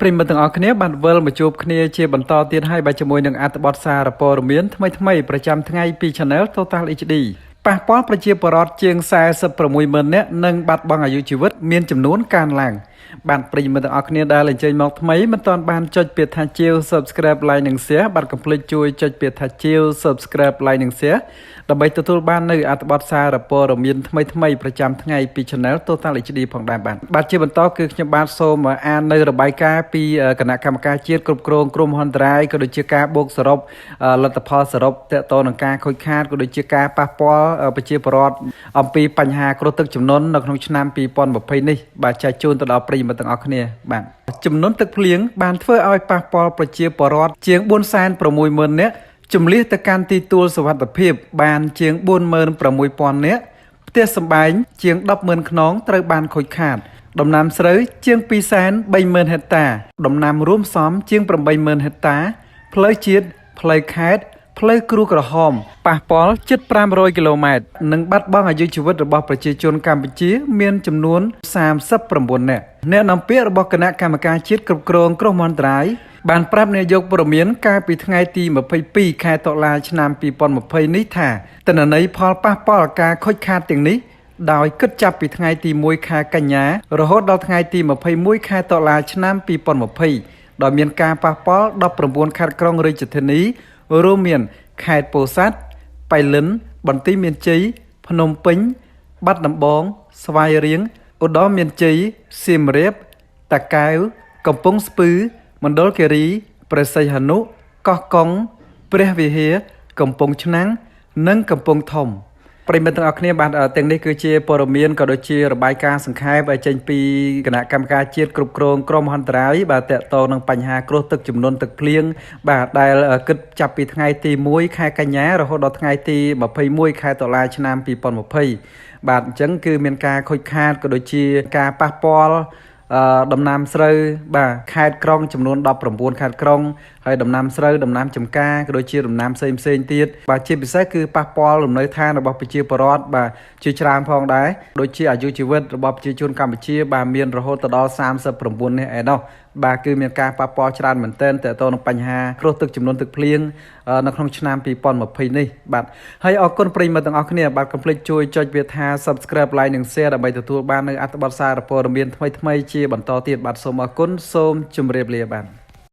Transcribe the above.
ប្រិមត្តទាំងអស់គ្នាបានវិលមកជួបគ្នាជាបន្តទៀតហើយបាទជាមួយនឹងអត្ថបទសារព័ត៌មានថ្មីប្រចាំថ្ងៃពី Channel Total HD ប៉ះពាល់ប្រជាពលរដ្ឋជាង46,000 នាក់និងបាត់បង់អាយុជីវិតមានចំនួនកើនឡើងបាទប្រិមត្តទាំងអស់គ្នាដែលអញ្ជើញមកថ្មីមិនទាន់បានចុចពាក្យថាជាវ Subscribe Like និង Share បាទកុំភ្លេចជួយចុចពាក្យថាជាវ Subscribe Like និង Share ដើម្បីទទួលបាននៅអត្ថបទសារព័ត៌មានថ្មីប្រចាំថ្ងៃពី Channel Total HD ផងដែរបាទជាបន្តគឺខ្ញុំបាទសូមអាននៅរបាយការណ៍ពីគណៈកម្មការជាតិគ្រប់គ្រងគ្រោះមហន្តរាយក៏ដូចជាការបូកសរុបលទ្ធផលសរុបទាក់ទងនឹងការខូចខាតក៏ដូចជាការប៉ះពាល់ប្រជាពលរដ្ឋអំពីបញ្ហាគ្រោះទឹកជំនន់នៅក្នុងឆ្នាំ2020នេះបាទចែកជូនទៅដល់ប្រិយមិត្តទាំងអស់គ្នាបាទចំនួនទឹកភ្លៀងបានធ្វើឲ្យប៉ះពាល់ប្រជាពលរដ្ឋជាង 460,000 នាក់ជំលះទៅកាន់ទីទួលសុវត្ថិភាពបានជាង 46,000 នាក់ផ្ទះសម្បែងជាង 10,000 ខ្នងត្រូវបានខូចខាតដំណាំស្រូវជាង 230,000 ហិកតា ដំណាំរួមផ្សំជាង 80,000 ហិកតា ផ្លូវជាតិផ្លូវខេត្តផ្លូវគ្រូក្រហមប៉ះពាល់ជិត500គីឡូម៉ែត្រនិងបាត់បង់អាយុជីវិតរបស់ប្រជាជនកម្ពុជាមានចំនួន39នាក់អ្នកនាំពាក្យរបស់គណៈកម្មការជាតិគ្រប់គ្រងគ្រោះមហន្តរាយបានប្រាប់នាយកព័ត៌មានកាលពីថ្ងៃទី22ខែតុលាឆ្នាំ2020នេះថាទិន្នន័យផលប៉ះពាល់ការខូចខាតទាំងនេះដោយគិតចាប់ពីថ្ងៃទី1ខែកញ្ញារហូតដល់ថ្ងៃទី21ខែតុលាឆ្នាំ2020ដោយមានការប៉ះពាល់19ខេត្តក្រុងរាជធានីរួមមានខេត្តពោធិ៍សាត់ប៉ៃលិនបន្ទាយមានជ័យភ្នំពេញបាត់ដំបងស្វាយរៀងឧត្តរមានជ័យសៀមរាបតាកែវកំពង់ស្ពឺមណ្ឌលគិរីព្រះសីហនុកោះកុងព្រះវិហារកំពង់ឆ្នាំងនិងកំពង់ធំប្រិមត្តទាំងអស់គ្នាបាទទាំងនេះគឺជាព័ត៌មានក៏ដូចជារបាយការណ៍សង្ខេបចេញពីគណៈកម្មការជាតិគ្រប់គ្រងគ្រោះមហន្តរាយបាទតកតនឹងបញ្ហាគ្រោះទឹកជំនន់ទឹកភ្លៀងបាទដែលគិតចាប់ពីថ្ងៃទី1ខែកញ្ញារហូតដល់ថ្ងៃទី21ខែតុលាឆ្នាំ2020បាទអញ្ចឹងគឺមានការខូចខាតក៏ដូចជាការប៉ះពាល់ដំណាំស្រូវបាទខេត្តក្រុងចំនួន19ខេត្តក្រុងហើយដំណាំស្រូវដំណាំចម្ការក៏ដូចជាដំណាំផ្សេងទៀតបាទជាពិសេសគឺប៉ះពាល់លំនៅឋានរបស់ប្រជាពលរដ្ឋបាទជាច្រើនផងដែរដូចជាអាយុជីវិតរបស់ប្រជាជនកម្ពុជាបាទមានរហូតដល់39នាក់ឯណោះបាទគឺមានការប៉ះពាល់ច្រើនមែនទែនទាក់ទងនឹងបញ្ហាគ្រោះទឹកជំនន់ទឹកភ្លៀងនៅក្នុងឆ្នាំ2020នេះបាទហើយអរគុណប្រិយមិត្តទាំងអស់គ្នាបាទកុំភ្លេចជួយចុចវាថា Subscribe Like និង Share ដើម្បីទទួលបាននៅអត្ថបទសារព័ត៌មានថ្មីជាបន្តទៀតបាទសូមអរគុណសូមជម្រាបលាបាទ